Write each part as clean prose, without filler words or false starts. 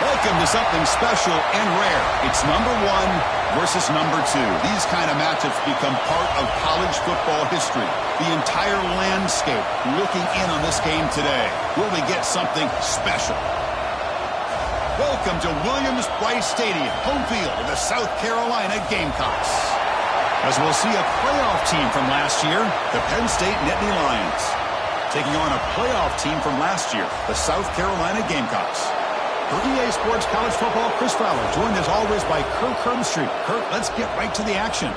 Welcome to something special and rare. It's number 1 versus number 2. These kind of matchups become part of college football history. The entire landscape looking in on this game today. Will we get something special? Welcome to Williams-Brice Stadium, home field of the South Carolina Gamecocks. As we'll see a playoff team from last year, the Penn State Nittany Lions, taking on a playoff team from last year, the South Carolina Gamecocks. For EA Sports College Football, Chris Fowler, joined as always by Kirk Herbstreit. Kirk, let's get right to the action.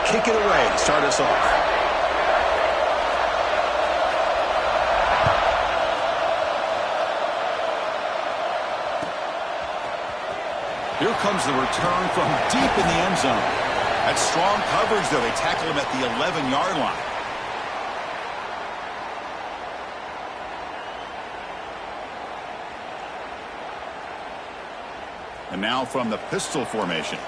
Kick it away to start us off. Here comes the return from deep in the end zone. That's strong coverage, though. They tackle him at the 11-yard line. And now from the pistol formation.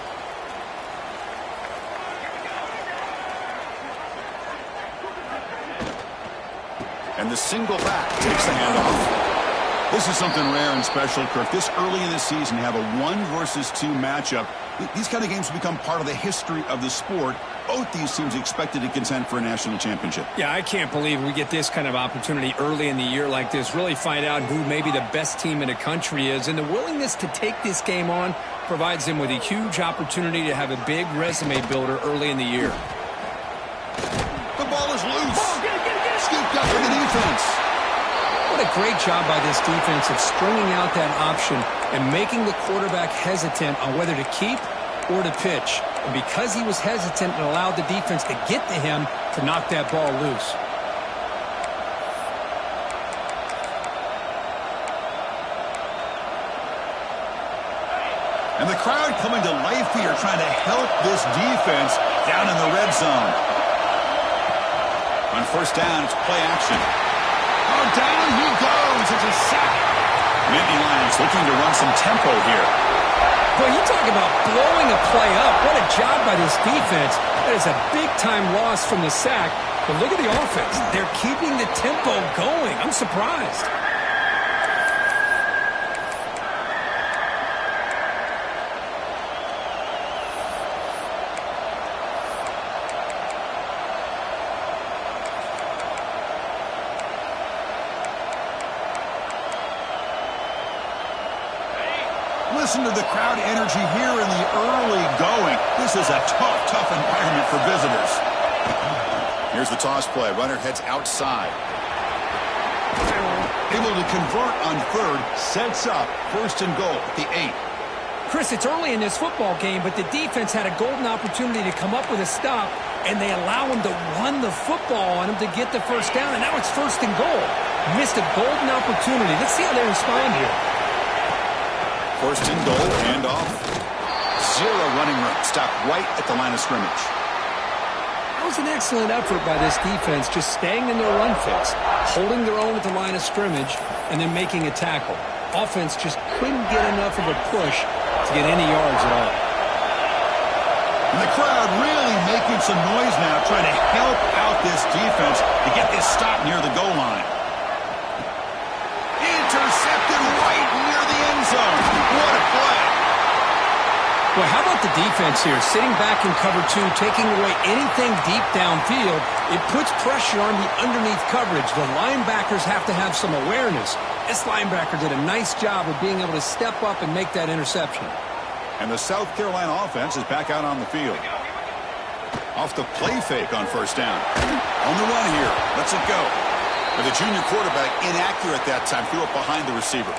And the single back takes the handoff. This is something rare and special, Kirk. This early in the season, have a 1 versus 2 matchup. These kind of games become part of the history of the sport. Both these teams expected to contend for a national championship. Yeah, I can't believe we get this kind of opportunity early in the year like this. Really find out who maybe the best team in the country is. And the willingness to take this game on provides them with a huge opportunity to have a big resume builder early in the year. The ball is loose. Scooped up for the defense. What a great job by this defense of stringing out that option and making the quarterback hesitant on whether to keep or to pitch. And because he was hesitant, it allowed the defense to get to him to knock that ball loose. And the crowd coming to life here, trying to help this defense down in the red zone. On first down, it's play action. Oh, down he goes. It's a sack. Nittany Lions looking to run some tempo here. Boy, you talk about blowing a play up. What a job by this defense. That is a big-time loss from the sack. But look at the offense. They're keeping the tempo going. I'm surprised. Listen to the crowd energy here in the early going. This is a tough environment for visitors. Here's the toss play. Runner heads outside. Able to convert on third. Sets up first and goal at the 8. Chris, it's early in this football game, but the defense had a golden opportunity to come up with a stop, and they allow him to run the football on him to get the first down, and now it's first and goal. Missed a golden opportunity. Let's see how they respond here. First and goal, handoff. Zero running room. Stop right at the line of scrimmage. That was an excellent effort by this defense, just staying in their run fits, holding their own at the line of scrimmage, and then making a tackle. Offense just couldn't get enough of a push to get any yards at all. And the crowd really making some noise now, trying to help out this defense to get this stop near the goal line. Intercepted right near the end zone. What a play. Well, how about the defense here? Sitting back in cover 2, taking away anything deep downfield. It puts pressure on the underneath coverage. The linebackers have to have some awareness. This linebacker did a nice job of being able to step up and make that interception. And the South Carolina offense is back out on the field. Off the play fake on first down. On the run here. Let's it go. But the junior quarterback inaccurate that time. Threw it behind the receiver.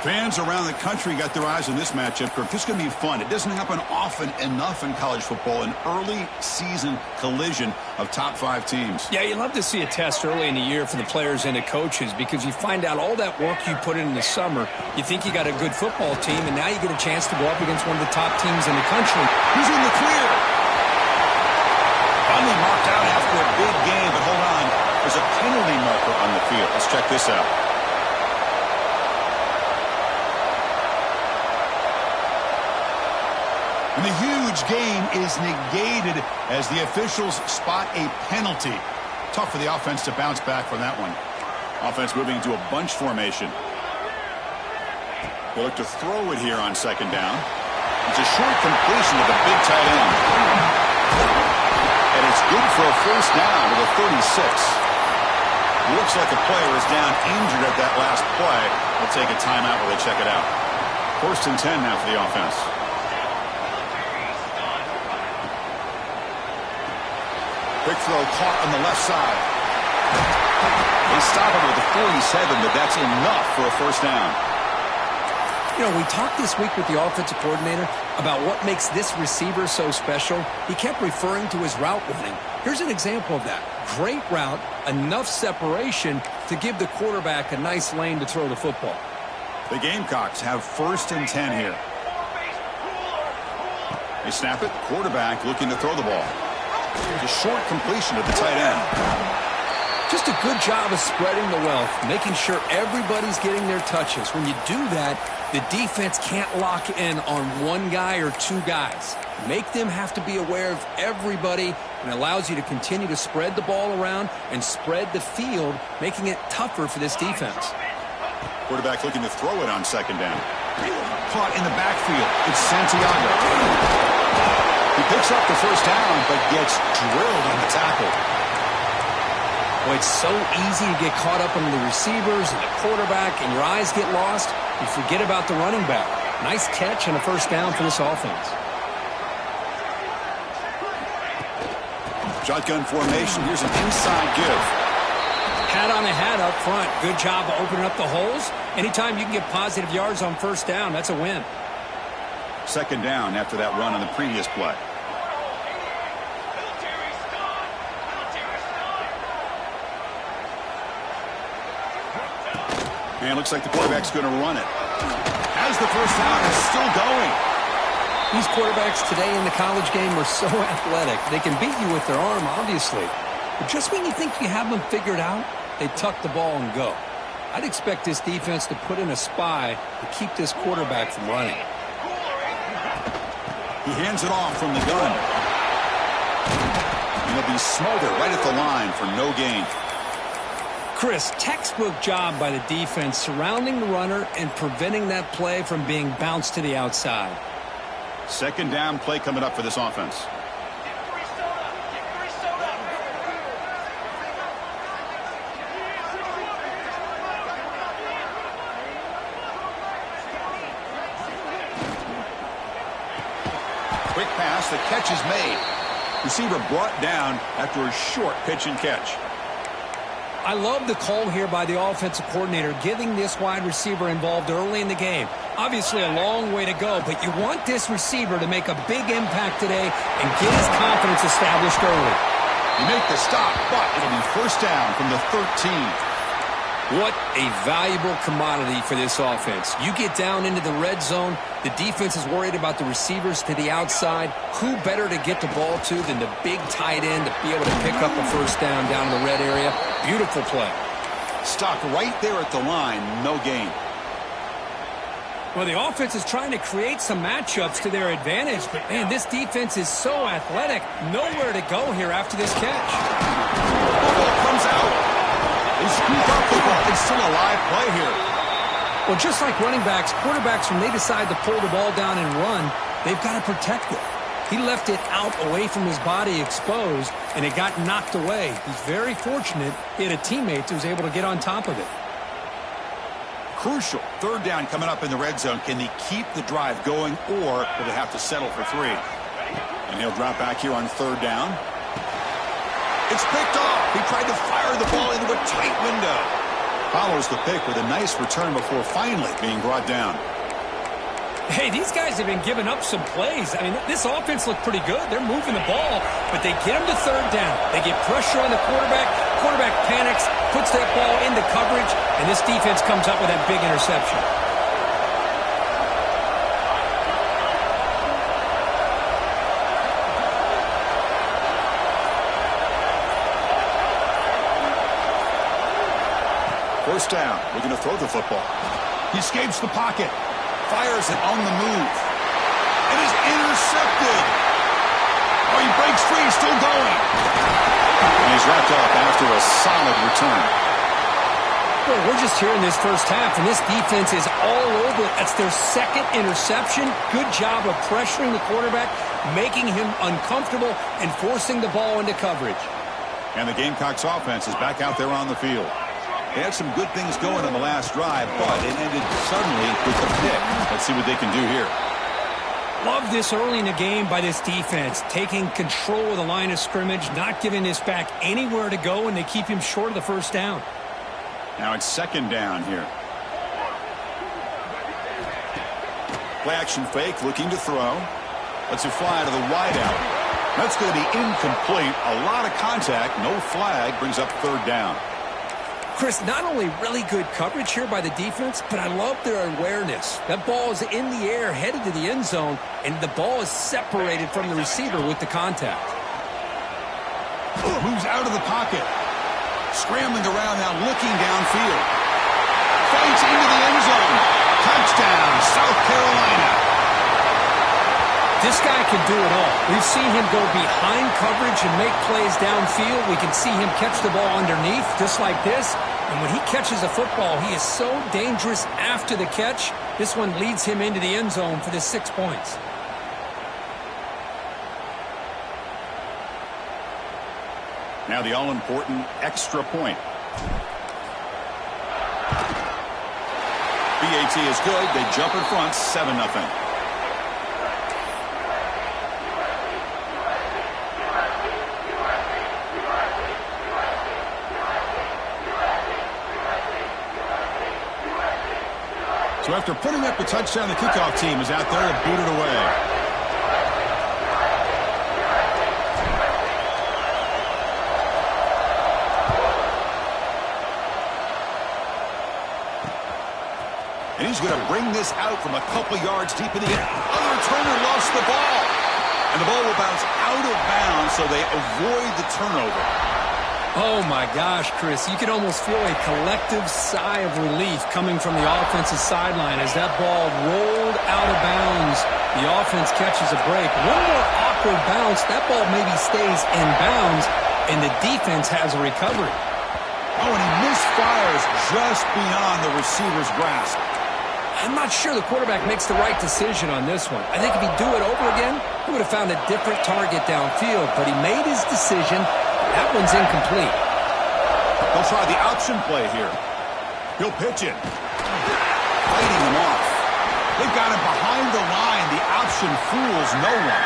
Fans around the country got their eyes on this matchup. This is going to be fun. It doesn't happen often enough in college football. An early season collision of top 5 teams. Yeah, you love to see a test early in the year for the players and the coaches because you find out all that work you put in the summer. You think you got a good football team, and now you get a chance to go up against one of the top teams in the country. He's in the clear. Finally marked out backfield. Let's check this out. And the huge gain is negated as the officials spot a penalty. Tough for the offense to bounce back from that one. Offense moving into a bunch formation. They look to throw it here on second down. It's a short completion of the big tight end. And it's good for a first down to the 36. Looks like a player is down injured at that last play. They'll take a timeout while they check it out. First and 10 now for the offense. Quick throw caught on the left side. They stop it with the 47, but that's enough for a first down. You know, we talked this week with the offensive coordinator about what makes this receiver so special. He kept referring to his route running. Here's an example of that. Great route, enough separation to give the quarterback a nice lane to throw the football. The Gamecocks have first and 10 here. They snap it. Quarterback looking to throw the ball. A short completion of the tight end. Just a good job of spreading the wealth, making sure everybody's getting their touches. When you do that, the defense can't lock in on one guy or two guys. Make them have to be aware of everybody, and allows you to continue to spread the ball around and spread the field, making it tougher for this defense. Quarterback looking to throw it on second down. Caught in the backfield. It's Santiago. He picks up the first down, but gets drilled on the tackle. Well, it's so easy to get caught up in the receivers and the quarterback, and your eyes get lost. You forget about the running back. Nice catch and a first down for this offense. Shotgun formation. Here's an inside give. Hat on a hat up front. Good job of opening up the holes. Anytime you can get positive yards on first down, that's a win. Second down after that run on the previous play. And looks like the quarterback's going to run it. Has the first down, is still going. These quarterbacks today in the college game are so athletic. They can beat you with their arm, obviously. But just when you think you have them figured out, they tuck the ball and go. I'd expect this defense to put in a spy to keep this quarterback from running. He hands it off from the gun. And he'll be smothered right at the line for no gain. Chris, textbook job by the defense surrounding the runner and preventing that play from being bounced to the outside. Second down play coming up for this offense. Quick pass, the catch is made. Receiver brought down after a short pitch and catch. I love the call here by the offensive coordinator, getting this wide receiver involved early in the game. Obviously a long way to go, but you want this receiver to make a big impact today and get his confidence established early. You make the stop, but it'll be first down from the 13. What a valuable commodity for this offense. You get down into the red zone, the defense is worried about the receivers to the outside. Who better to get the ball to than the big tight end to be able to pick up a first down in the red area? Beautiful play. Stopped right there at the line, no gain. Well, the offense is trying to create some matchups to their advantage, but man, this defense is so athletic. Nowhere to go here after this catch. Ball comes out. They scoop up the ball. It's still a live play here. Well, just like running backs, quarterbacks, when they decide to pull the ball down and run, they've got to protect it. He left it out away from his body exposed, and it got knocked away. He's very fortunate he had a teammate who was able to get on top of it. Crucial. Third down coming up in the red zone. Can they keep the drive going, or will they have to settle for 3? And he'll drop back here on third down. It's picked off. He tried to fire the ball into a tight window. Follows the pick with a nice return before finally being brought down. Hey, these guys have been giving up some plays. I mean, this offense looked pretty good. They're moving the ball, but they get him to third down. They get pressure on the quarterback. Quarterback panics, puts that ball into coverage, and this defense comes up with that big interception. First down. Looking to throw the football. He escapes the pocket. Fires it on the move. It is intercepted. Oh, he breaks free. Still going. And he's wrapped up after a solid return. Well, we're just here in this first half, and this defense is all over it. That's their second interception. Good job of pressuring the quarterback, making him uncomfortable, and forcing the ball into coverage. And the Gamecocks offense is back out there on the field. They had some good things going on the last drive, but it ended suddenly with a pick. Let's see what they can do here. Love this early in the game by this defense, taking control of the line of scrimmage, not giving this back anywhere to go, and they keep him short of the first down. Now it's second down here. Play action fake, looking to throw. Lets it fly to the wideout. That's going to be incomplete. A lot of contact, no flag, brings up third down. Chris, not only really good coverage here by the defense, but I love their awareness. That ball is in the air, headed to the end zone, and the ball is separated from the receiver with the contact. Moves out of the pocket. Scrambling around now, looking downfield. Fights into the end zone. Touchdown, South Carolina. This guy can do it all. We've seen him go behind coverage and make plays downfield. We can see him catch the ball underneath, just like this. And when he catches a football, he is so dangerous after the catch. This one leads him into the end zone for the 6 points. Now the all-important extra point. BAT is good. They jump in front, 7-0. So after putting up a touchdown, the kickoff team is out there to boot it away. And he's going to bring this out from a couple yards deep in the air. Other returner lost the ball. And the ball will bounce out of bounds, so they avoid the turnover. Oh, my gosh, Chris. You can almost feel a collective sigh of relief coming from the offensive sideline as that ball rolled out of bounds. The offense catches a break. One more awkward bounce. That ball maybe stays in bounds, and the defense has a recovery. Oh, and he misfires just beyond the receiver's grasp. I'm not sure the quarterback makes the right decision on this one. I think if he'd do it over again, he would have found a different target downfield, but he made his decision. That one's incomplete. They'll try the option play here. He'll pitch it. Fighting him off. They've got him behind the line. The option fools no one.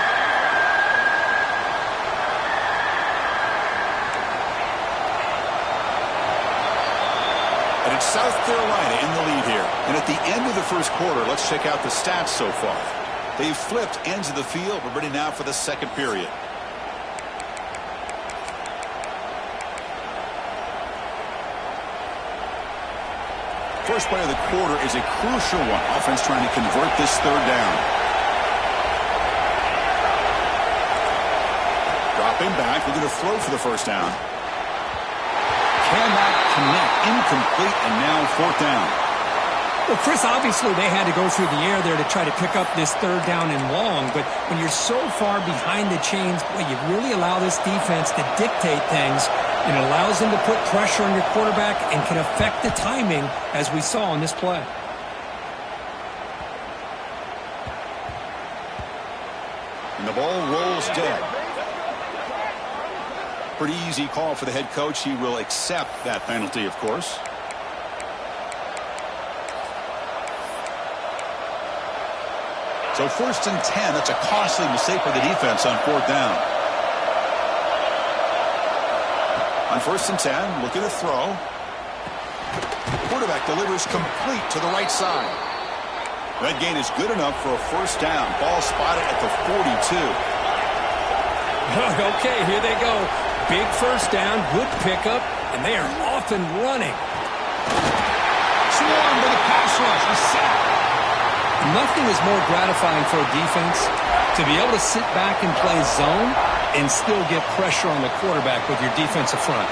And it's South Carolina in the lead here. And at the end of the first quarter, let's check out the stats so far. They've flipped ends of the field. We're ready now for the second period. First play of the quarter is a crucial one. Offense trying to convert this third down. Dropping back, looking to throw for the first down. Cannot connect, incomplete, and now fourth down. Well, Chris, obviously they had to go through the air there to try to pick up this third down and long, but when you're so far behind the chains, boy, you really allow this defense to dictate things, and it allows them to put pressure on your quarterback and can affect the timing, as we saw on this play. And the ball rolls dead. Pretty easy call for the head coach. He will accept that penalty, of course. So 1st and 10, that's a costly mistake for the defense on fourth down. On 1st and 10, looking to throw. Quarterback delivers complete to the right side. That gain is good enough for a first down. Ball spotted at the 42. Okay, here they go. Big first down, good pickup, and they are off and running. Swarmed by the pass rush. A sack. Nothing is more gratifying for a defense to be able to sit back and play zone and still get pressure on the quarterback with your defensive front.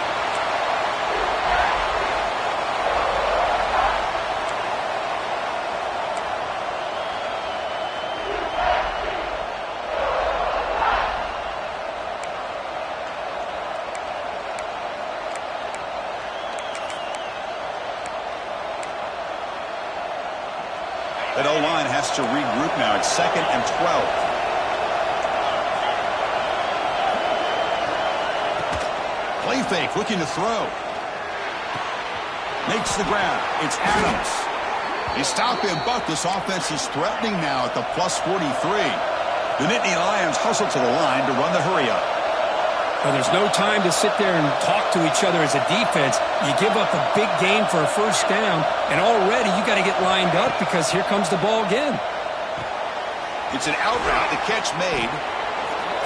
That O-line has to regroup now. It's 2nd and 12. Play fake, looking to throw. Makes the grab. It's Adams. They stop him, but this offense is threatening now at the plus 43. The Nittany Lions hustle to the line to run the hurry-up. Well, there's no time to sit there and talk to each other as a defense. You give up a big gain for a first down, and already you got to get lined up because here comes the ball again. It's an out route. The catch made.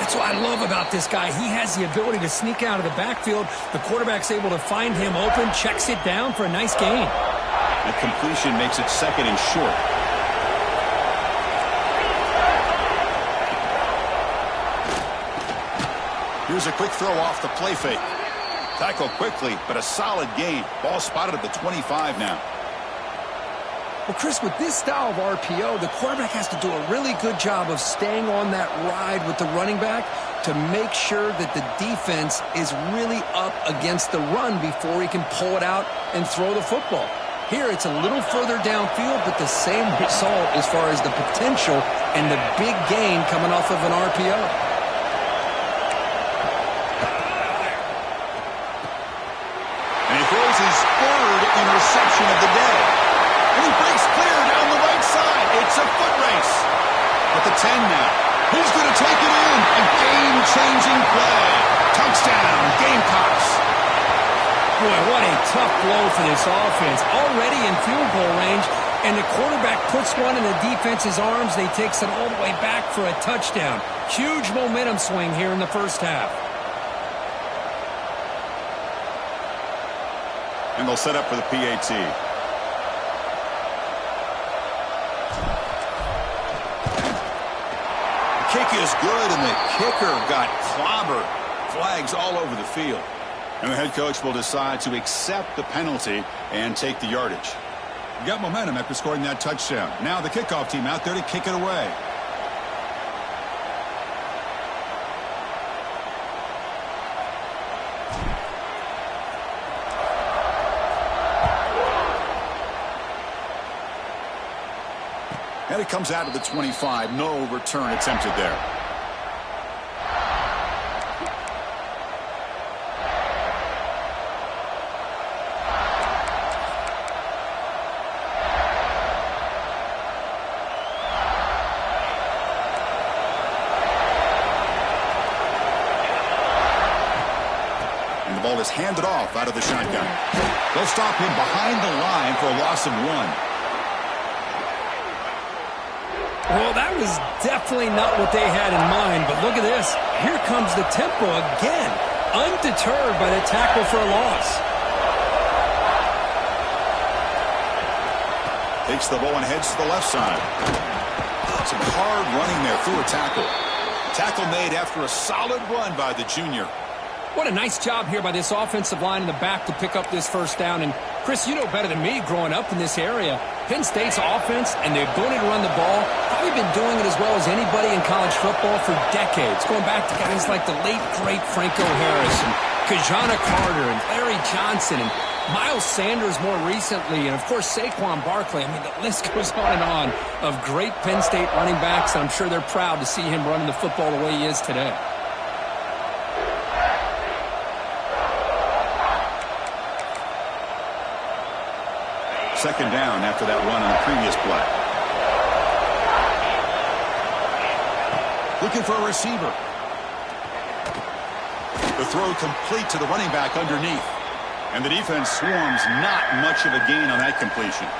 That's what I love about this guy. He has the ability to sneak out of the backfield. The quarterback's able to find him open, checks it down for a nice gain. The completion makes it 2nd and short. Here's a quick throw off the play fake. Tackle quickly, but a solid gain. Ball spotted at the 25 now. Well, Chris, with this style of RPO, the quarterback has to do a really good job of staying on that ride with the running back to make sure that the defense is really up against the run before he can pull it out and throw the football. Here, it's a little further downfield, but the same result as far as the potential and the big gain coming off of an RPO. Throws his 3rd interception of the day. And he breaks clear down the right side. It's a foot race. At the 10 now. Who's going to take it in? A game-changing play. Touchdown, Gamecocks. Boy, what a tough blow for this offense. Already in field goal range, and the quarterback puts one in the defense's arms. They takes it all the way back for a touchdown. Huge momentum swing here in the first half. And they'll set up for the PAT. The kick is good, and the kicker got clobbered. Flags all over the field. And the head coach will decide to accept the penalty and take the yardage. You got momentum after scoring that touchdown. Now the kickoff team out there to kick it away. And it comes out of the 25. No return attempted there. And the ball is handed off out of the shotgun. They'll stop him behind the line for a loss of 1. Well, that was definitely not what they had in mind, but look at this. Here comes the tempo again, undeterred by the tackle for a loss. Takes the ball and heads to the left side. Some hard running there through a tackle. Tackle made after a solid run by the junior. What a nice job here by this offensive line in the back to pick up this first down. And, Chris, you know better than me growing up in this area. Penn State's offense and the ability to run the ball, probably been doing it as well as anybody in college football for decades, going back to guys like the late, great Franco Harris and Kajana Carter and Larry Johnson and Miles Sanders more recently, and, of course, Saquon Barkley. I mean, the list goes on and on of great Penn State running backs, and I'm sure they're proud to see him running the football the way he is today. Second down after that run on the previous play. Looking for a receiver. The throw complete to the running back underneath. And the defense swarms, not much of a gain on that completion.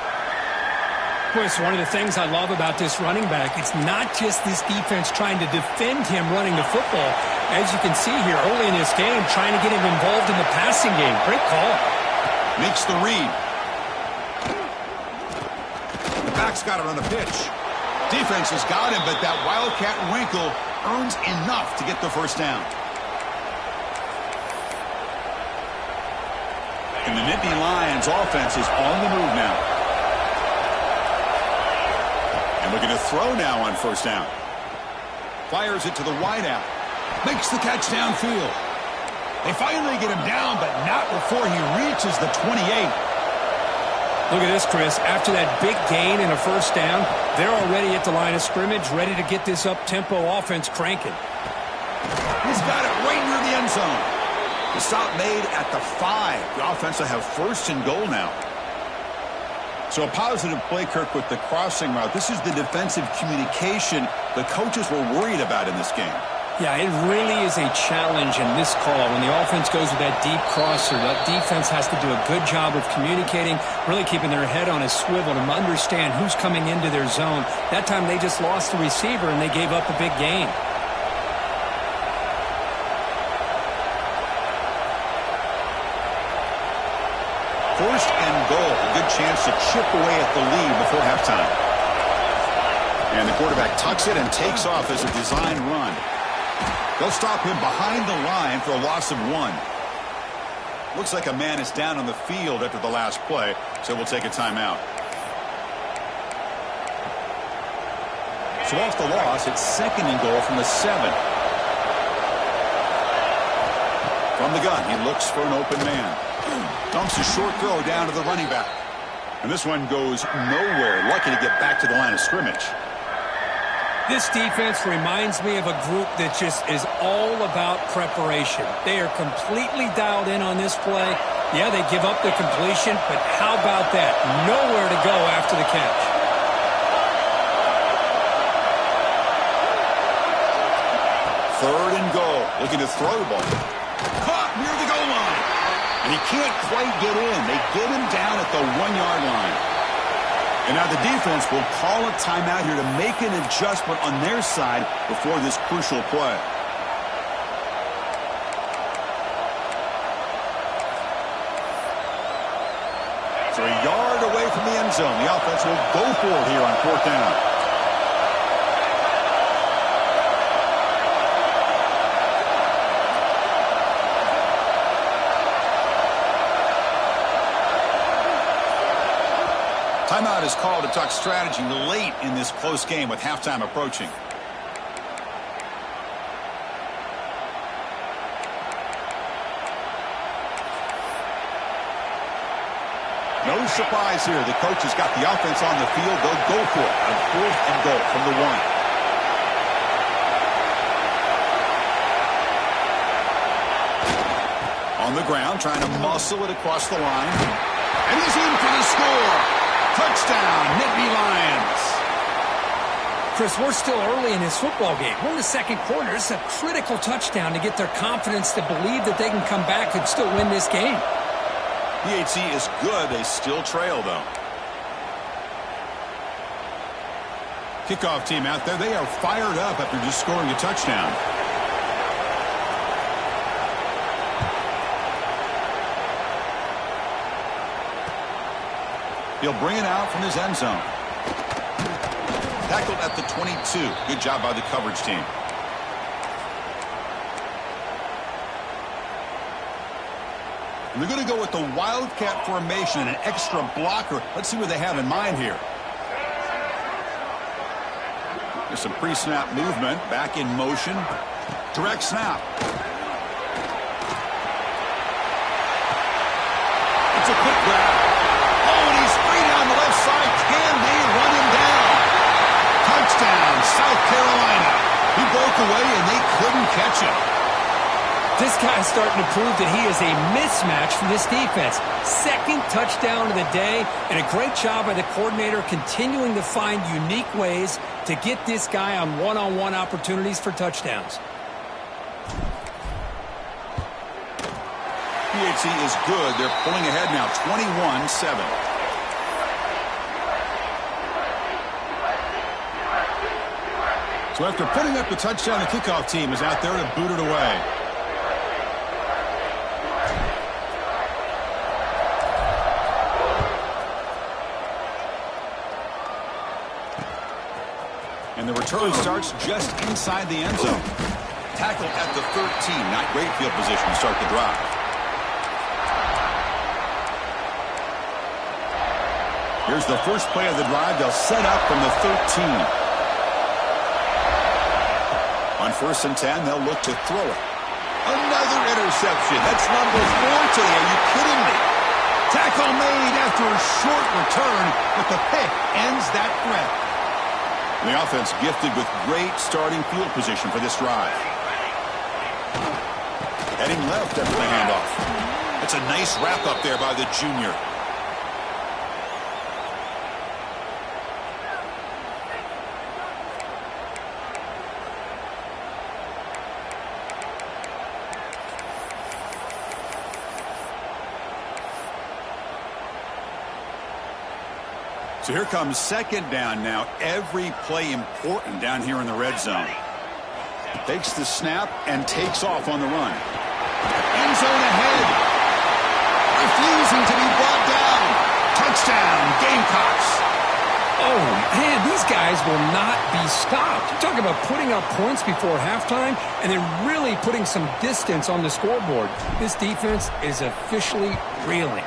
Boy, it's one of the things I love about this running back. It's not just this defense trying to defend him running the football. As you can see here early in this game, trying to get him involved in the passing game. Great call. Makes the read. The back's got it on the pitch. Defense has got him, but that Wildcat wrinkle earns enough to get the first down. And the Nittany Lions offense is on the move now. And looking to throw now on first down. Fires it to the wideout. Makes the catch downfield. They finally get him down, but not before he reaches the 28. Look at this, Chris. After that big gain and a first down, they're already at the line of scrimmage, ready to get this up-tempo offense cranking. He's got it right near the end zone. The stop made at the 5. The offense will have first and goal now. So a positive play, Kirk, with the crossing route. This is the defensive communication the coaches were worried about in this game. Yeah, it really is a challenge in this call. When the offense goes with that deep crosser, that defense has to do a good job of communicating, really keeping their head on a swivel to understand who's coming into their zone. That time they just lost the receiver and they gave up a big gain. First and goal. A good chance to chip away at the lead before halftime. And the quarterback tucks it and takes off as a design run. They'll stop him behind the line for a loss of 1. Looks like a man is down on the field after the last play, so we'll take a timeout. So off the loss, it's second and goal from the 7. From the gun, he looks for an open man. Dumps a short throw down to the running back. And this one goes nowhere. Lucky to get back to the line of scrimmage. This defense reminds me of a group that just is all about preparation. They are completely dialed in on this play. Yeah, they give up the completion, but how about that? Nowhere to go after the catch. Third and goal. Looking to throw the ball. Caught near the goal line. And he can't quite get in. They get him down at the 1-yard line. And now the defense will call a timeout here to make an adjustment on their side before this crucial play. So a yard away from the end zone. The offense will go for it here on 4th down. Timeout is called to talk strategy late in this close game with halftime approaching. No surprise here. The coach has got the offense on the field. They'll go for it on 4th and goal from the 1. On the ground, trying to muscle it across the line. And he's in for the score. Touchdown, Nittany Lions. Chris, we're still early in this football game. We're in the second quarter. It's a critical touchdown to get their confidence to believe that they can come back and still win this game. PHC is good. They still trail, though. Kickoff team out there. They are fired up after just scoring a touchdown. He'll bring it out from his end zone. Tackled at the 22. Good job by the coverage team. And they're going to go with the Wildcat formation and an extra blocker. Let's see what they have in mind here. There's some pre-snap movement. Back in motion. Direct snap. It's a quick grab. On the left side, can they run him down? Touchdown, South Carolina. He broke away and they couldn't catch him. This guy's starting to prove that he is a mismatch for this defense. Second touchdown of the day, and a great job by the coordinator continuing to find unique ways to get this guy on one-on-one opportunities for touchdowns. PHC is good. They're pulling ahead now, 21-7. So after putting up the touchdown, the kickoff team is out there to boot it away. And the return starts just inside the end zone. Tackle at the 13. Not great field position to start the drive. Here's the first play of the drive. They'll set up from the 13. On 1st and 10, they'll look to throw it. Another interception. That's number 4 today. Are you kidding me? Tackle made after a short return, but the pick ends that threat. The offense gifted with great starting field position for this drive. Heading left after the handoff. It's a nice wrap-up there by the junior. So here comes second down now. Every play important down here in the red zone. Takes the snap and takes off on the run. End zone ahead. Refusing to be brought down. Touchdown, Gamecocks. Oh, man, these guys will not be stopped. You talk about putting up points before halftime and then really putting some distance on the scoreboard. This defense is officially reeling.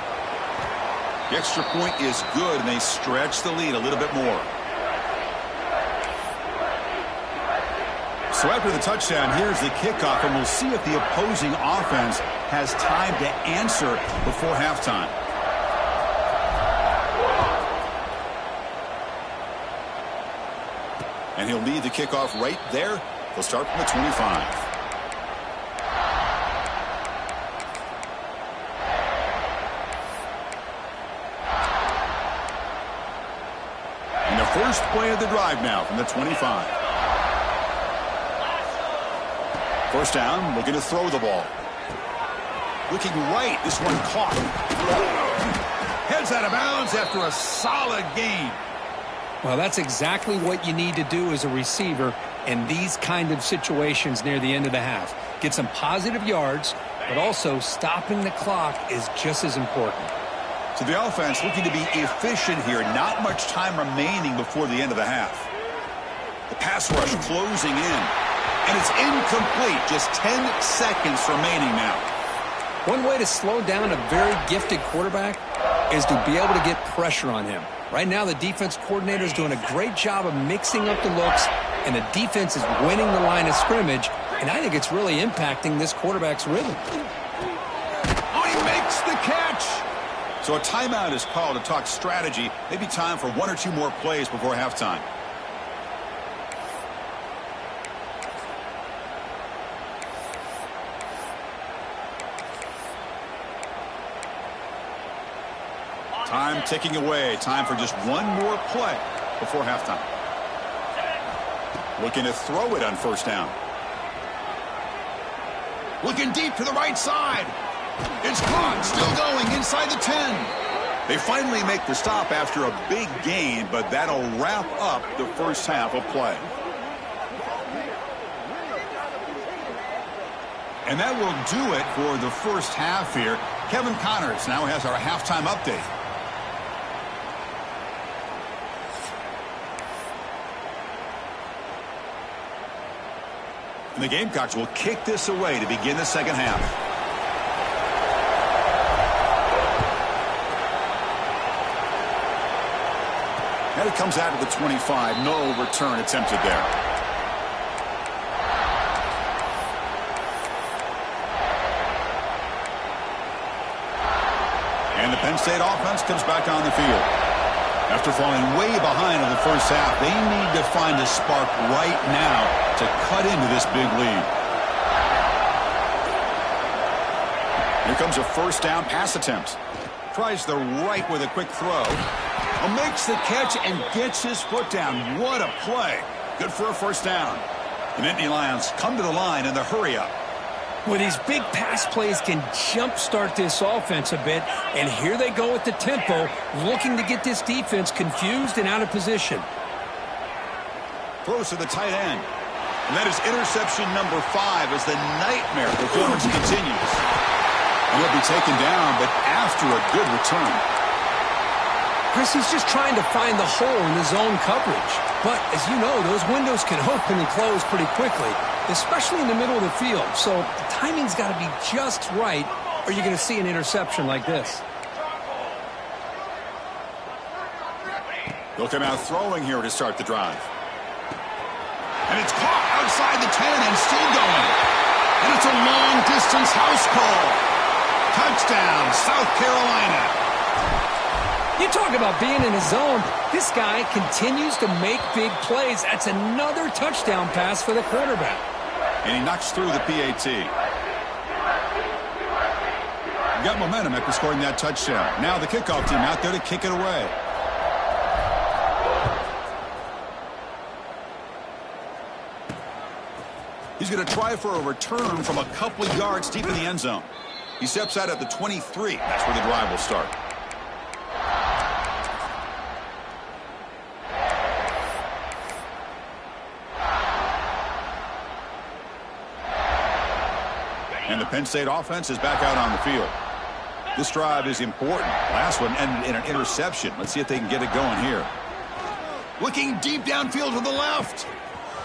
The extra point is good, and they stretch the lead a little bit more. So after the touchdown, here's the kickoff, and we'll see if the opposing offense has time to answer before halftime. And he'll lead the kickoff right there. He'll start from the 25. First play of the drive now from the 25. First down, looking to throw the ball. Looking right, this one caught. Heads out of bounds after a solid gain. Well, that's exactly what you need to do as a receiver in these kind of situations near the end of the half. Get some positive yards, but also stopping the clock is just as important. So the offense looking to be efficient here. Not much time remaining before the end of the half. The pass rush closing in. And it's incomplete. Just 10 seconds remaining now. One way to slow down a very gifted quarterback is to be able to get pressure on him. Right now, the defense coordinator is doing a great job of mixing up the looks, and the defense is winning the line of scrimmage, and I think it's really impacting this quarterback's rhythm. Oh, he makes the catch! So a timeout is called to talk strategy. Maybe time for one or two more plays before halftime. Time ticking away. Time for just one more play before halftime. Looking to throw it on first down. Looking deep to the right side. It's caught, still going inside the 10. They finally make the stop after a big gain, but that'll wrap up the first half of play. And that will do it for the first half here. Kevin Connors now has our halftime update. And the Gamecocks will kick this away to begin the second half. And it comes out of the 25. No return attempted there. And the Penn State offense comes back on the field. After falling way behind in the first half, they need to find a spark right now to cut into this big lead. Here comes a first down pass attempt. Tries the right with a quick throw. Makes the catch and gets his foot down. What a play. Good for a first down. The Nittany Lions come to the line in the hurry-up. Well, these big pass plays can jumpstart this offense a bit, and here they go with the tempo, looking to get this defense confused and out of position. Throws to the tight end. And that is interception number 5 as the nightmare performance continues. And he'll be taken down, but after a good return. Chris, he's just trying to find the hole in his own coverage. But, as you know, those windows can open and close pretty quickly, especially in the middle of the field. So the timing's got to be just right, or you're going to see an interception like this. They'll come out throwing here to start the drive. And it's caught outside the 10 and still going. And it's a long-distance house call. Touchdown, South Carolina. You talk about being in a zone. This guy continues to make big plays. That's another touchdown pass for the quarterback. And he knocks through the PAT. Got momentum after scoring that touchdown. Now the kickoff team out there to kick it away. He's going to try for a return from a couple of yards deep in the end zone. He steps out at the 23. That's where the drive will start. And the Penn State offense is back out on the field. This drive is important. Last one ended in an interception. Let's see if they can get it going here. Looking deep downfield to the left.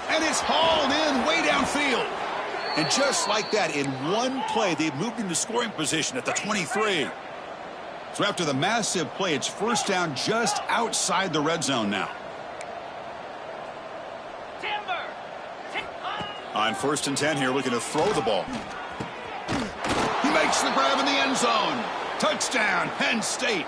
And it's hauled in way downfield. And just like that, in one play, they've moved into scoring position at the 23. So after the massive play, it's first down just outside the red zone now. On 1st and 10 here, looking to throw the ball. He makes the grab in the end zone. Touchdown, Penn State.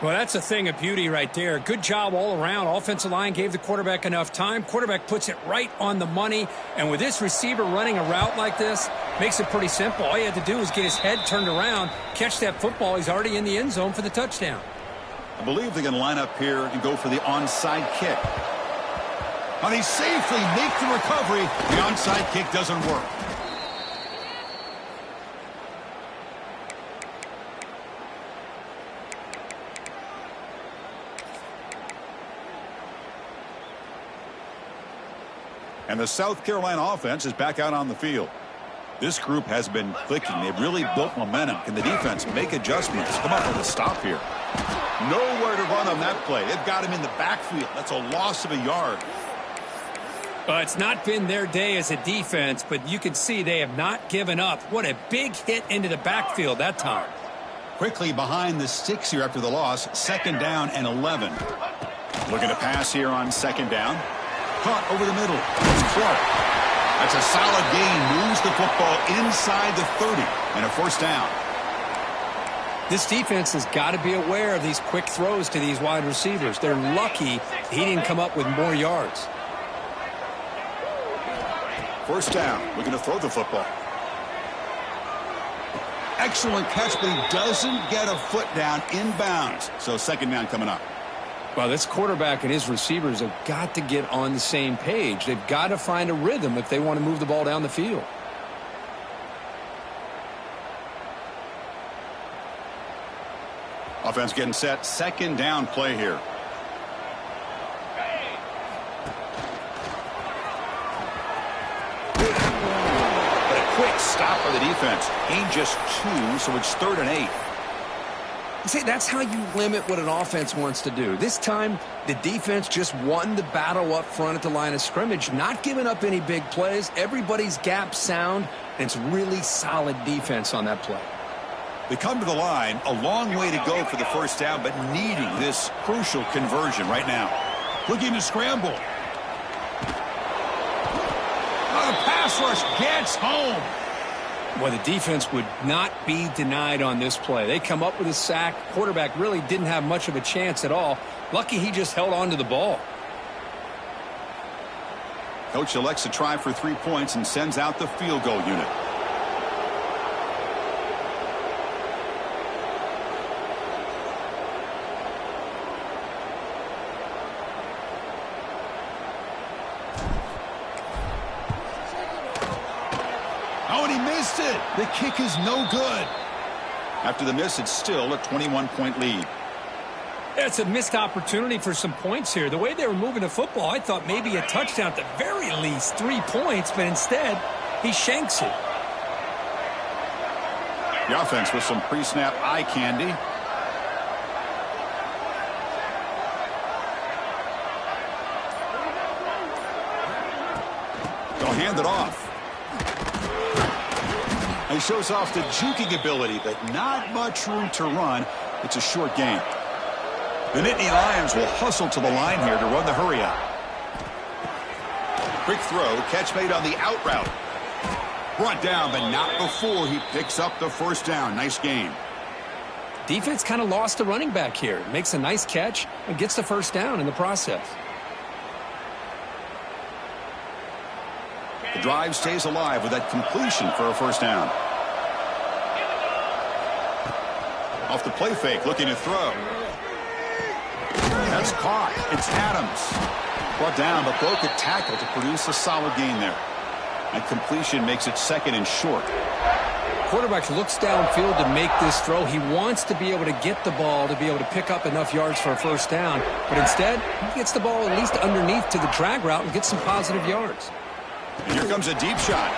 Well, that's a thing of beauty right there. Good job all around. Offensive line gave the quarterback enough time. Quarterback puts it right on the money. And with this receiver running a route like this, makes it pretty simple. All you have to do is get his head turned around, catch that football. He's already in the end zone for the touchdown. I believe they're going to line up here and go for the onside kick. And he safely makes the recovery. The onside kick doesn't work. And the South Carolina offense is back out on the field. This group has been clicking. They've really built momentum. Can the defense make adjustments? Come up with a stop here. Nowhere to run on that play. They've got him in the backfield. That's a loss of a yard. It's not been their day as a defense, but you can see they have not given up. What a big hit into the backfield that time. Quickly behind the sticks here after the loss. 2nd down and 11. Looking to pass here on 2nd down. Caught over the middle. It's Clark. That's a solid gain. Moves the football inside the 30. And a 1st down. This defense has got to be aware of these quick throws to these wide receivers. They're lucky he didn't come up with more yards. 1st down. We're going to throw the football. Excellent catch, but he doesn't get a foot down inbounds. So 2nd down coming up. Well, this quarterback and his receivers have got to get on the same page. They've got to find a rhythm if they want to move the ball down the field. Offense getting set. 2nd down play here. But a quick stop by the defense. Gain just 2, so it's 3rd and 8. See, that's how you limit what an offense wants to do. This time, the defense just won the battle up front at the line of scrimmage, not giving up any big plays. Everybody's gap sound, and it's really solid defense on that play. They come to the line, a long way to go for the 1st down, but needing this crucial conversion right now. Looking to scramble. Oh, the pass rush gets home. Well, the defense would not be denied on this play. They come up with a sack. Quarterback really didn't have much of a chance at all. Lucky he just held on to the ball. Coach elects to try for 3 points and sends out the field goal unit. Oh, and he missed it. The kick is no good. After the miss, it's still a 21-point lead. It's a missed opportunity for some points here. The way they were moving the football, I thought maybe a touchdown at the very least, 3 points, but instead, he shanks it. The offense with some pre-snap eye candy. They'll hand it off. He shows off the juking ability, but not much room to run. It's a short game. The Nittany Lions will hustle to the line here to run the hurry up. Quick throw, catch made on the out route. Brought down, but not before he picks up the 1st down. Nice game. Defense kind of lost the running back here. Makes a nice catch and gets the first down in the process. The drive stays alive with that completion for a first down. Off the play fake, looking to throw. That's caught. It's Adams. Brought down, but broke a tackle to produce a solid gain there. And completion makes it second and short. Quarterback looks downfield to make this throw. He wants to be able to get the ball to be able to pick up enough yards for a first down. But instead, he gets the ball at least underneath to the drag route and gets some positive yards. And here comes a deep shot.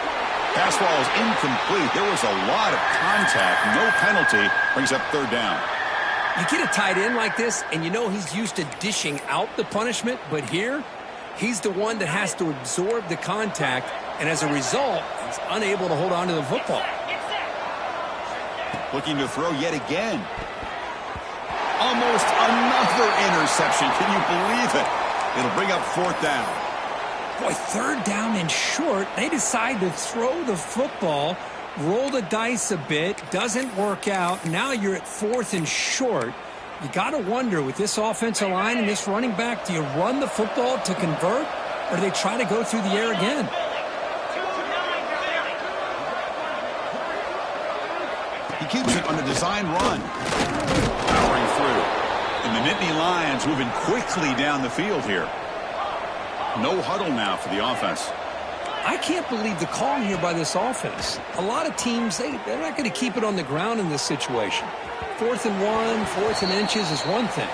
Pass ball is incomplete. There was a lot of contact. No penalty. Brings up third down. You get a tight end like this, and you know he's used to dishing out the punishment. But here, he's the one that has to absorb the contact. And as a result, he's unable to hold on to the football. Looking to throw yet again. Almost another interception. Can you believe it? It'll bring up fourth down. Boy, third down and short. They decide to throw the football, roll the dice a bit, doesn't work out. Now you're at fourth and short. You got to wonder, with this offensive line and this running back, do you run the football to convert, or do they try to go through the air again? He keeps it on the design run. Powering through. And the Nittany Lions moving quickly down the field here. No huddle now for the offense. I can't believe the call here by this offense. A lot of teams, they're not going to keep it on the ground in this situation. 4th and 1, 4th and inches is one thing.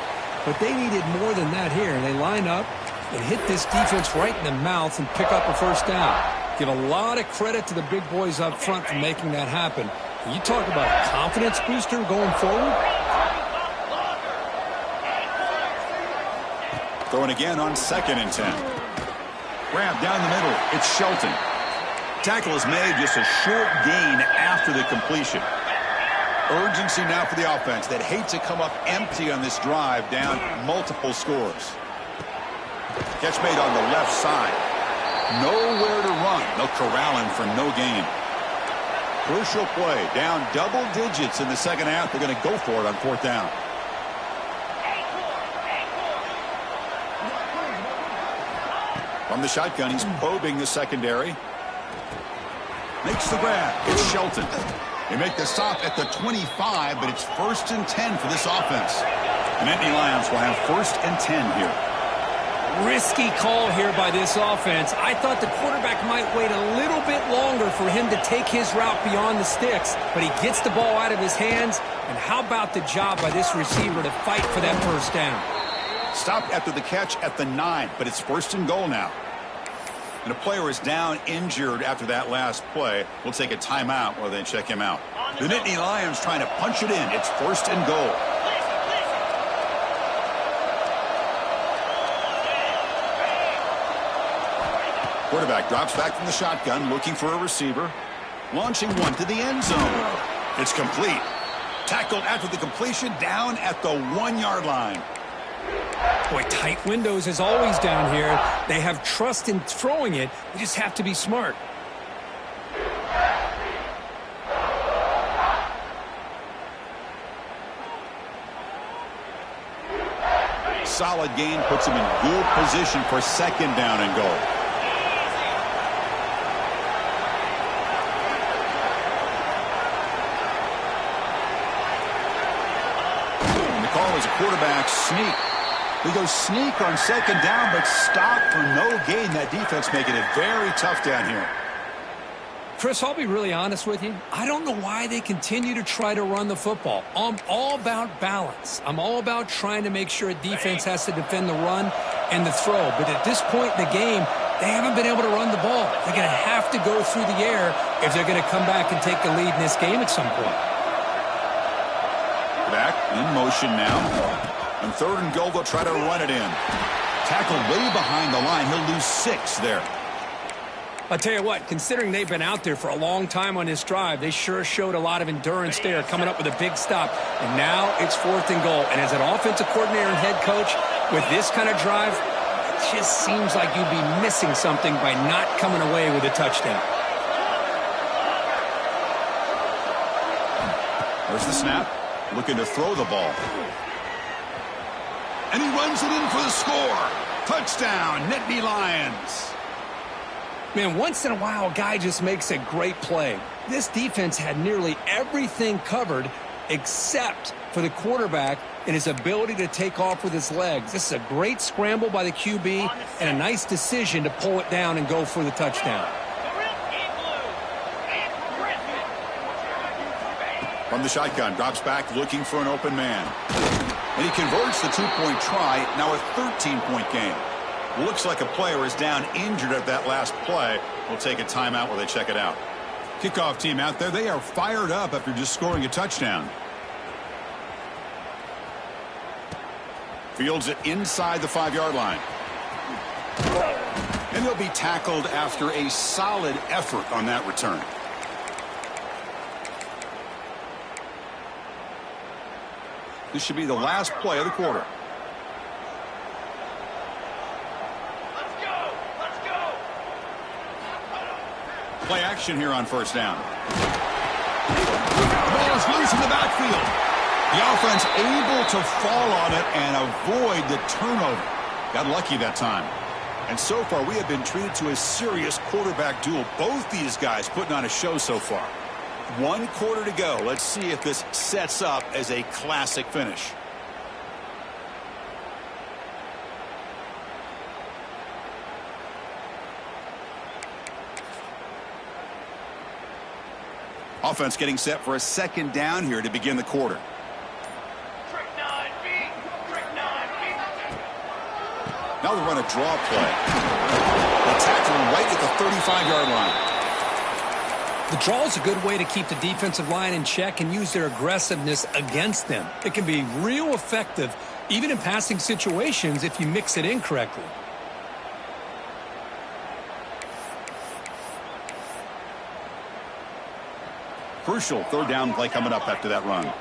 But they needed more than that here. They line up and hit this defense right in the mouth and pick up a first down. Give a lot of credit to the big boys up front for making that happen. You talk about a confidence booster going forward. Throwing again on 2nd and 10. Grab down the middle. It's Shelton. Tackle is made, just a short gain after the completion. Urgency now for the offense that hate to come up empty on this drive, down multiple scores. Catch made on the left side. Nowhere to run. They'll corral him for no gain. Crucial play. Down double digits in the second half. They're going to go for it on fourth down. From the shotgun, he's probing the secondary. Makes the grab. It's Shelton. They make the stop at the 25, but it's 1st and 10 for this offense. The Nittany Lions will have 1st and 10 here. Risky call here by this offense. I thought the quarterback might wait a little bit longer for him to take his route beyond the sticks, but he gets the ball out of his hands. And how about the job by this receiver to fight for that first down? Stopped after the catch at the 9, but it's 1st and goal now. And a player is down injured after that last play. We'll take a timeout while they check him out. The Nittany Lions trying to punch it in. It's 1st and goal. Quarterback drops back from the shotgun, looking for a receiver. Launching one to the end zone. It's complete. Tackled after the completion, down at the 1-yard line. Boy, tight windows is always down here. They have trust in throwing it. They just have to be smart. Solid gain puts him in good position for 2nd down and goal. And the call is a quarterback sneak. We go sneak on 2nd down, but stop for no gain. That defense making it very tough down here. Chris, I'll be really honest with you. I don't know why they continue to try to run the football. I'm all about balance. I'm all about trying to make sure a defense has to defend the run and the throw. But at this point in the game, they haven't been able to run the ball. They're going to have to go through the air if they're going to come back and take the lead in this game at some point. Back in motion now. On 3rd and goal, they'll try to run it in. Tackled way behind the line. He'll lose 6 there. I'll tell you what, considering they've been out there for a long time on this drive, they sure showed a lot of endurance there, coming up with a big stop. And now it's 4th and goal. And as an offensive coordinator and head coach, with this kind of drive, it just seems like you'd be missing something by not coming away with a touchdown. There's the snap. looking to throw the ball. And he runs it in for the score. Touchdown, Nittany Lions. Man, once in a while, a guy just makes a great play. This defense had nearly everything covered except for the quarterback and his ability to take off with his legs. This is a great scramble by the QB and a nice decision to pull it down and go for the touchdown. From the shotgun, drops back looking for an open man. And he converts the two-point try, now a 13-point game. Looks like a player is down injured at that last play. We'll take a timeout while they check it out. Kickoff team out there, they are fired up after just scoring a touchdown. Fields it inside the 5-yard line. And he'll be tackled after a solid effort on that return. This should be the last play of the quarter. Play action here on first down. The ball is loose in the backfield. The offense able to fall on it and avoid the turnover. Got lucky that time. And so far, we have been treated to a serious quarterback duel. Both these guys putting on a show so far. 1 quarter to go. Let's see if this sets up as a classic finish. Offense getting set for a second down here to begin the quarter. Now they run a draw play. They tackle him right at the 35-yard line. The draw is a good way to keep the defensive line in check and use their aggressiveness against them. It can be real effective, even in passing situations, if you mix it in correctly. Crucial third down play coming up after that run.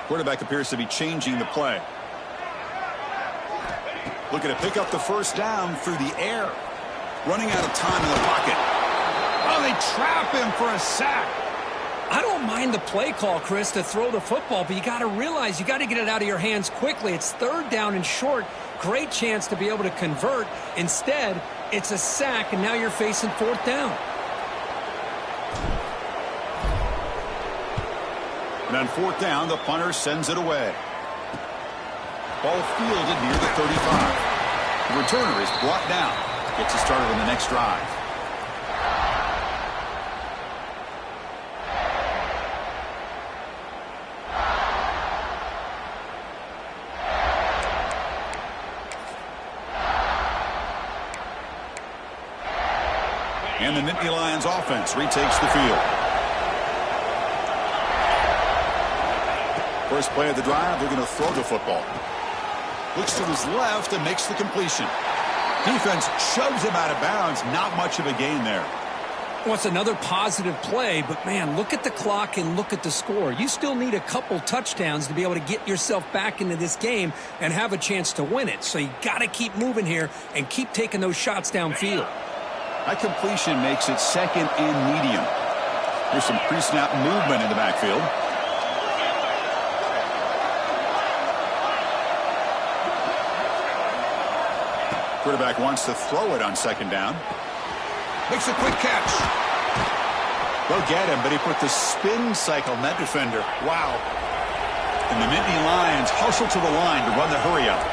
Quarterback appears to be changing the play. Looking to pick up the first down through the air. Running out of time in the pocket. Oh, they trap him for a sack. I don't mind the play call, Chris, to throw the football, but you got to realize you got to get it out of your hands quickly. It's third down and short. Great chance to be able to convert. Instead, it's a sack, and now you're facing fourth down. And on fourth down, the punter sends it away. Ball fielded near the 35. The returner is brought down. Gets us started on the next drive. And the Nittany Lions offense retakes the field. First play of the drive, they're going to throw the football. Looks to his left and makes the completion. Defense shoves him out of bounds. Not much of a gain there. Well, it's another positive play, but, man, look at the clock and look at the score. You still need a couple touchdowns to be able to get yourself back into this game and have a chance to win it. So you got to keep moving here and keep taking those shots downfield. That completion makes it second and medium. There's some pre-snap movement in the backfield. Quarterback wants to throw it on second down. Makes a quick catch. They'll get him, but he put the spin cycle on that defender. Wow. And the Nittany Lions hustle to the line to run the hurry up.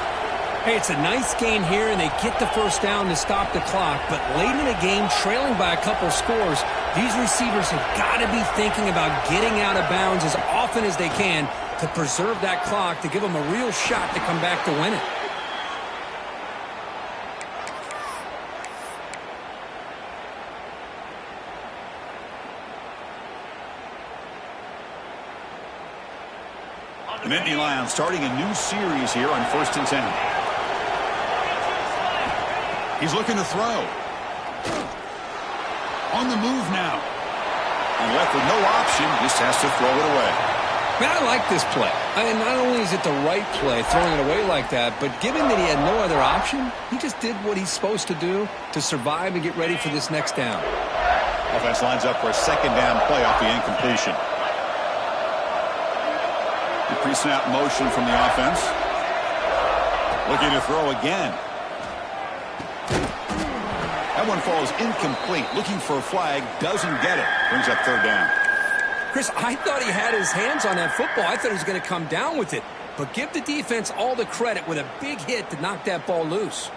Hey, it's a nice gain here, and they get the first down to stop the clock. But late in the game, trailing by a couple scores, these receivers have got to be thinking about getting out of bounds as often as they can to preserve that clock, to give them a real shot to come back to win it. The Nittany Lions starting a new series here on 1st and 10. He's looking to throw. On the move now. And left with no option, just has to throw it away. Man, I like this play. I mean, not only is it the right play, throwing it away like that, but given that he had no other option, he just did what he's supposed to do to survive and get ready for this next down. Offense lines up for a second down play off the incompletion. The pre-snap motion from the offense. Looking to throw again. That one falls incomplete. Looking for a flag. Doesn't get it. Brings up third down. Chris, I thought he had his hands on that football. I thought he was going to come down with it. But give the defense all the credit with a big hit to knock that ball loose.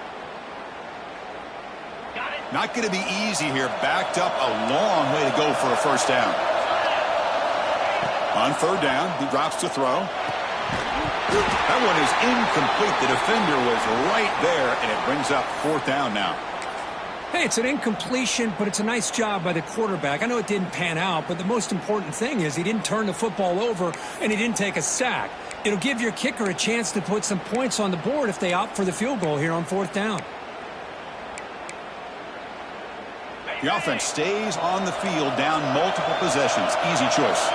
Not going to be easy here. Backed up a long way to go for a first down. On third down, he drops to throw. That one is incomplete. The defender was right there, and it brings up fourth down now. Hey, it's an incompletion, but it's a nice job by the quarterback. I know it didn't pan out, but the most important thing is he didn't turn the football over, and he didn't take a sack. It'll give your kicker a chance to put some points on the board if they opt for the field goal here on fourth down. The offense stays on the field down multiple possessions. Easy choice.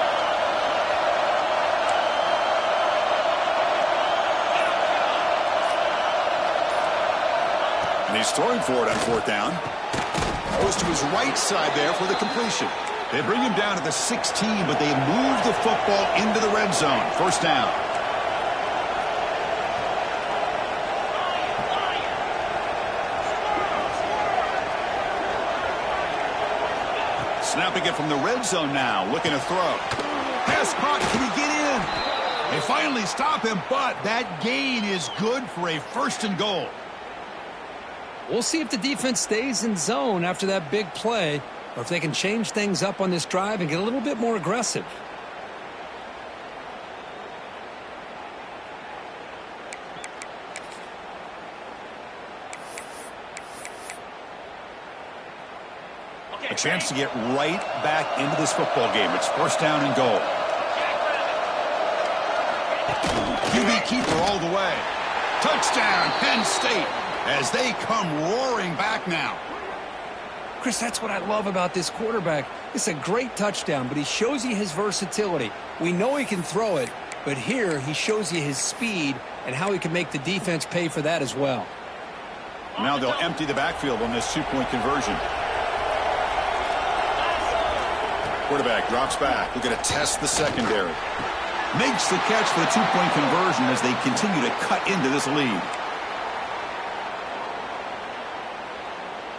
And he's throwing for it on fourth down. Goes to his right side there for the completion. They bring him down to the 16, but they move the football into the red zone. First down. Snapping it from the red zone now. Looking to throw. Pass caught. Can he get in? They finally stop him, but that gain is good for a first and goal. We'll see if the defense stays in zone after that big play, or if they can change things up on this drive and get a little bit more aggressive. A chance to get right back into this football game. It's first down and goal. QB keeper all the way. Touchdown, Penn State, as they come roaring back now. Chris, that's what I love about this quarterback. It's a great touchdown, but he shows you his versatility. We know he can throw it, but here he shows you his speed and how he can make the defense pay for that as well. Now they'll empty the backfield on this two-point conversion. Quarterback drops back. We're going to test the secondary. Makes the catch for the two-point conversion as they continue to cut into this lead.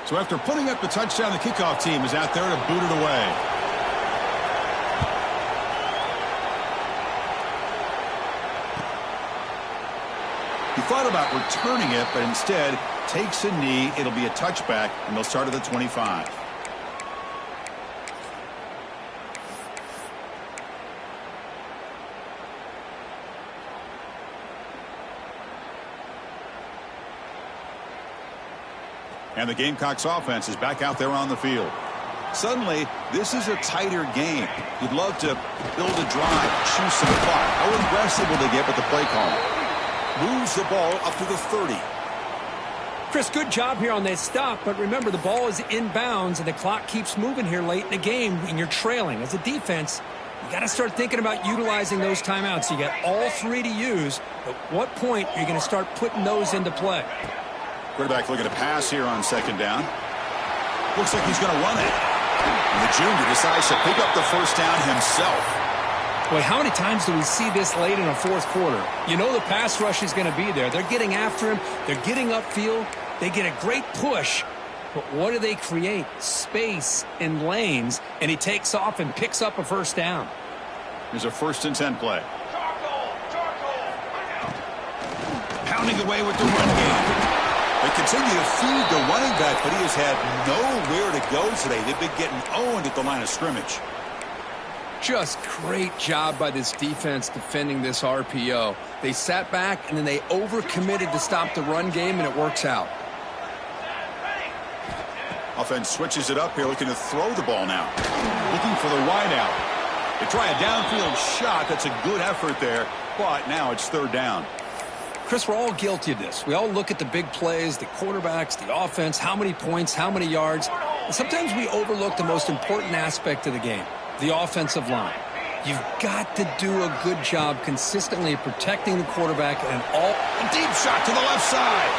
So after putting up the touchdown, the kickoff team is out there to boot it away. He thought about returning it, but instead takes a knee. It'll be a touchback, and they'll start at the 25. And the Gamecocks offense is back out there on the field. Suddenly, this is a tighter game. You'd love to build a drive, choose some clock. How aggressive will they get with the play call? Moves the ball up to the 30. Chris, good job here on that stop, but remember the ball is inbounds and the clock keeps moving here late in the game and you're trailing. As a defense, you got to start thinking about utilizing those timeouts. You got all three to use. At what point are you going to start putting those into play? Quarterback looking to pass here on second down. Looks like he's going to run it. And the junior decides to pick up the first down himself. Boy, how many times do we see this late in a fourth quarter? You know the pass rush is going to be there. They're getting after him. They're getting upfield. They get a great push. But what do they create? Space in lanes. And he takes off and picks up a first down. Here's a 1st and 10 play. Pounding away with the run game. They continue to feed the running back, but he has had nowhere to go today. They've been getting owned at the line of scrimmage. Just great job by this defense defending this RPO. They sat back, and then they overcommitted to stop the run game, and it works out. Offense switches it up here, looking to throw the ball now. Looking for the wide out. They try a downfield shot. That's a good effort there, but now it's third down. Chris, we're all guilty of this. We all look at the big plays, the quarterbacks, the offense, how many points, how many yards. And sometimes we overlook the most important aspect of the game, the offensive line. You've got to do a good job consistently protecting the quarterback and all. A deep shot to the left side.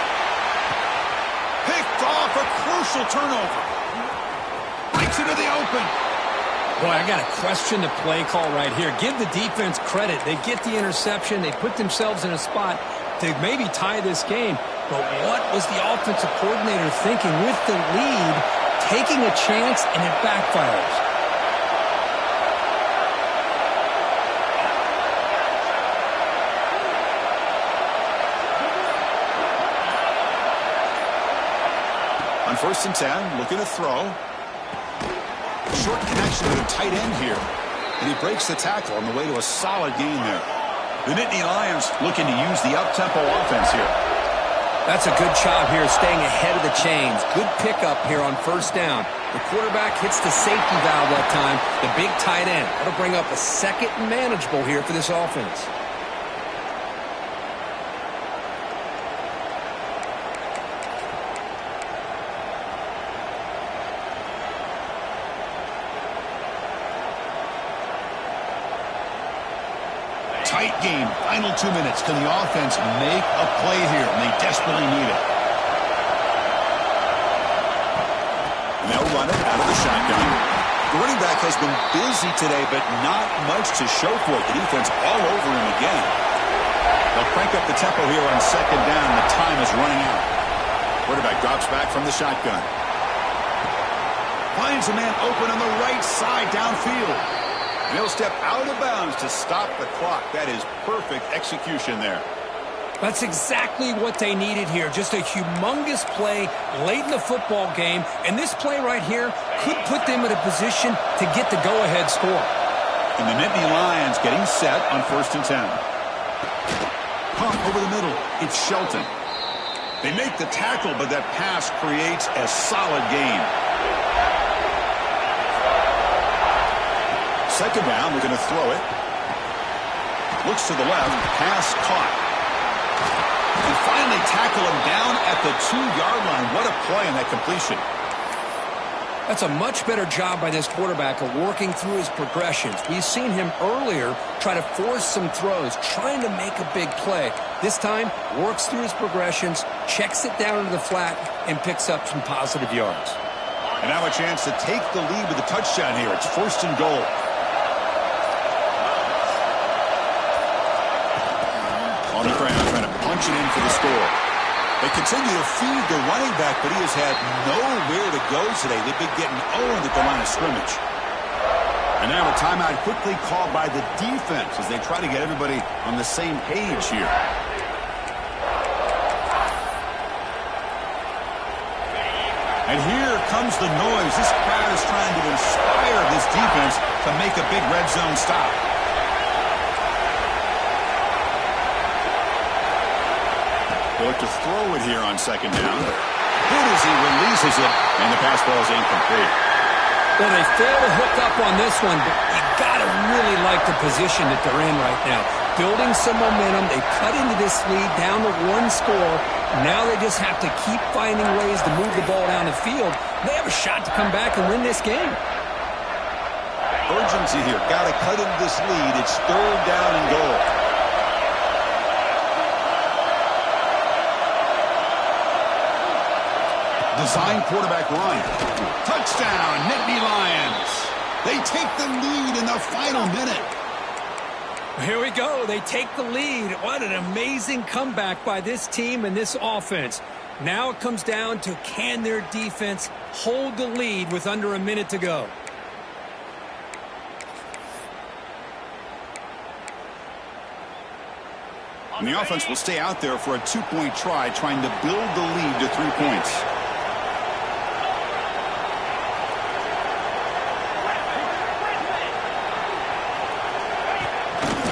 Picked off, a crucial turnover. Breaks into the open. Boy, I got to question the play call right here. Give the defense credit. They get the interception. They put themselves in a spot to maybe tie this game. But what was the offensive coordinator thinking with the lead, taking a chance, and it backfires? On 1st and 10, looking to throw. Short connection to the tight end here. And he breaks the tackle on the way to a solid gain there. The Nittany Lions looking to use the up-tempo offense here. That's a good job here staying ahead of the chains. Good pickup here on 1st down. The quarterback hits the safety valve that time. The big tight end. That'll bring up a 2nd and manageable here for this offense. Tight game, final 2 minutes. Can the offense make a play here? And they desperately need it. And they'll run it out of the shotgun. The running back has been busy today, but not much to show for it. The defense all over him again. They'll crank up the tempo here on 2nd down. The time is running out. Quarterback drops back from the shotgun. Finds a man open on the right side downfield. And he'll step out of bounds to stop the clock. That is perfect execution there. That's exactly what they needed here. Just a humongous play late in the football game. And this play right here could put them in a position to get the go-ahead score. And the Nittany Lions getting set on 1st and 10. Pump over the middle. It's Shelton. They make the tackle, but that pass creates a solid gain. 2nd down, we're going to throw it. Looks to the left, pass caught. And finally tackle him down at the 2-yard line. What a play on that completion. That's a much better job by this quarterback of working through his progressions. We've seen him earlier try to force some throws, trying to make a big play. This time, works through his progressions, checks it down into the flat, and picks up some positive yards. And now a chance to take the lead with a touchdown here. It's 1st and goal. On the ground, trying to punch it in for the score. They continue to feed the running back, but he has had nowhere to go today. They've been getting owned at the line of scrimmage. And now a timeout quickly called by the defense as they try to get everybody on the same page here. And here comes the noise. This crowd is trying to inspire this defense to make a big red zone stop. They look to throw it here on 2nd down. Good as he releases it, and the pass ball is incomplete. Well, they fail to hook up on this one, but you got to really like the position that they're in right now. Building some momentum. They cut into this lead down to 1 score. Now they just have to keep finding ways to move the ball down the field. They have a shot to come back and win this game. Urgency here. Got to cut into this lead. It's 3rd down and goal. Design quarterback run. Touchdown, Nittany Lions. They take the lead in the final minute. Here we go. They take the lead. What an amazing comeback by this team and this offense. Now it comes down to, can their defense hold the lead with under a minute to go? And the offense will stay out there for a 2-point try, trying to build the lead to 3 points.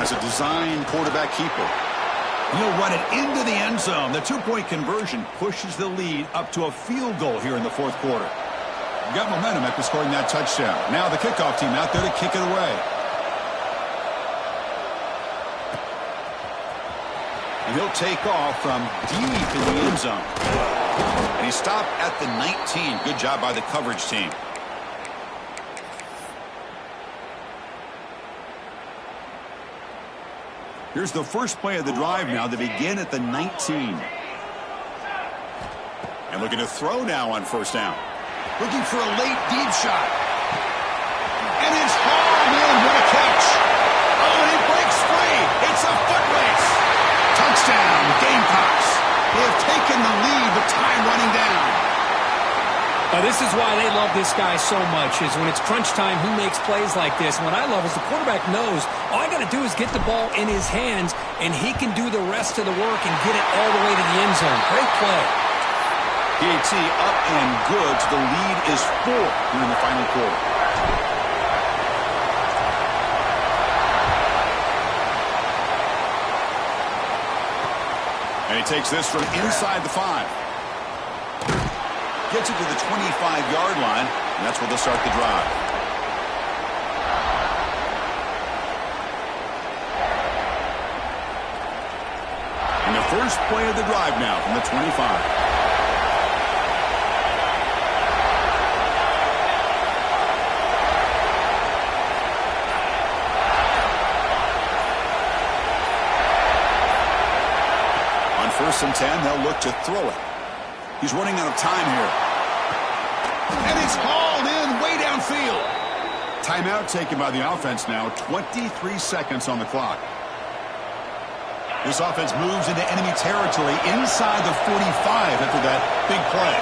As a design quarterback keeper. He'll run it into the end zone. The 2-point conversion pushes the lead up to a field goal here in the 4th quarter. Got momentum after scoring that touchdown. Now the kickoff team out there to kick it away. And he'll take off from deep in the end zone. And he stopped at the 19. Good job by the coverage team. Here's the first play of the drive now. They begin at the 19. And looking to throw now on 1st down. Looking for a late deep shot. And it's pitch. Oh, and he breaks free. It's a foot race. Touchdown, Gamecocks. They have taken the lead with time running down. Now, this is why they love this guy so much, is when it's crunch time, he makes plays like this. And what I love is the quarterback knows all I got to do is get the ball in his hands, and he can do the rest of the work and get it all the way to the end zone. Great play. PAT up and good. The lead is 4 here in the final quarter. And he takes this from inside the 5. Gets it to the 25-yard line, and that's where they'll start the drive. And the first play of the drive now from the 25. On 1st and 10, they'll look to throw it. He's running out of time here. And it's hauled in way downfield. Timeout taken by the offense now. 23 seconds on the clock. This offense moves into enemy territory inside the 45 after that big play.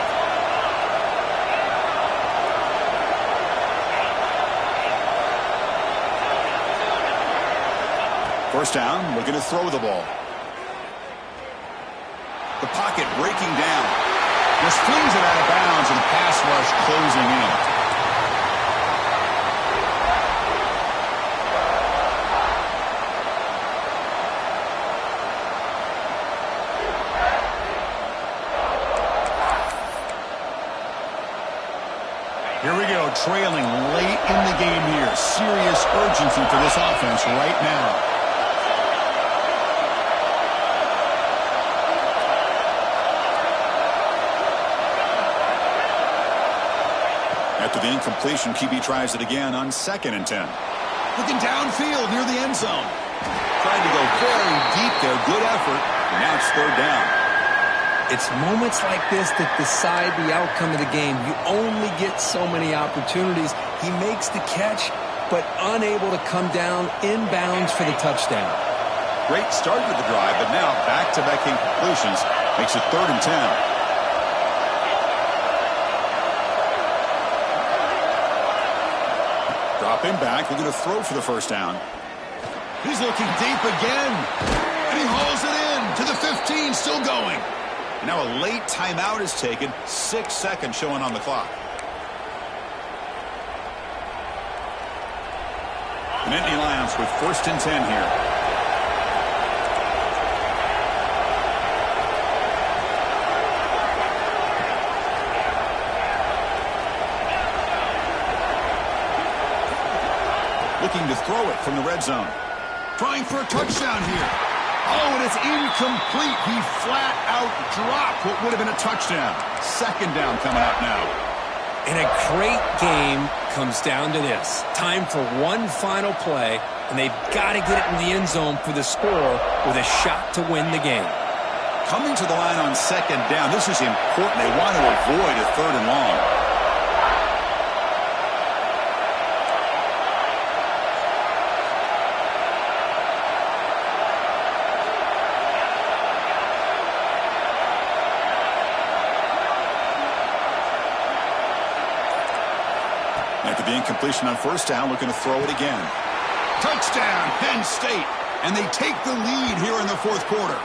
First down, looking to throw the ball. The pocket breaking down. Just flings it out of bounds, and the pass rush closing in. Here we go, trailing late in the game here. Serious urgency for this offense right now. After the incompletion, QB tries it again on 2nd and 10. Looking downfield near the end zone. Trying to go very deep there. Good effort. And now it's 3rd down. It's moments like this that decide the outcome of the game. You only get so many opportunities. He makes the catch, but unable to come down inbounds for the touchdown. Great start to the drive, but now back-to-back incompletions makes it 3rd and 10. Dropping back, looking to throw for the first down. He's looking deep again. And he hauls it in to the 15, still going. And now a late timeout is taken. 6 seconds showing on the clock. Nittany Lions with 1st and 10 here. Looking to throw it from the red zone. Trying for a touchdown here. Oh, and it's incomplete. He flat out dropped what would have been a touchdown. 2nd down coming up now. And a great game comes down to this. Time for one final play, and they've got to get it in the end zone for the score with a shot to win the game. Coming to the line on 2nd down. This is important. They want to avoid a 3rd and long. After the incompletion on 1st down, looking to throw it again. Touchdown, Penn State. And they take the lead here in the 4th quarter.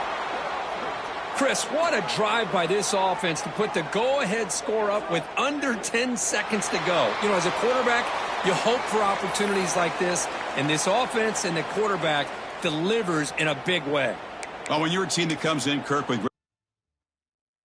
Chris, what a drive by this offense to put the go-ahead score up with under 10 seconds to go. You know, as a quarterback, you hope for opportunities like this, and this offense and the quarterback delivers in a big way. Well, when you're a team that comes in, Kirk, with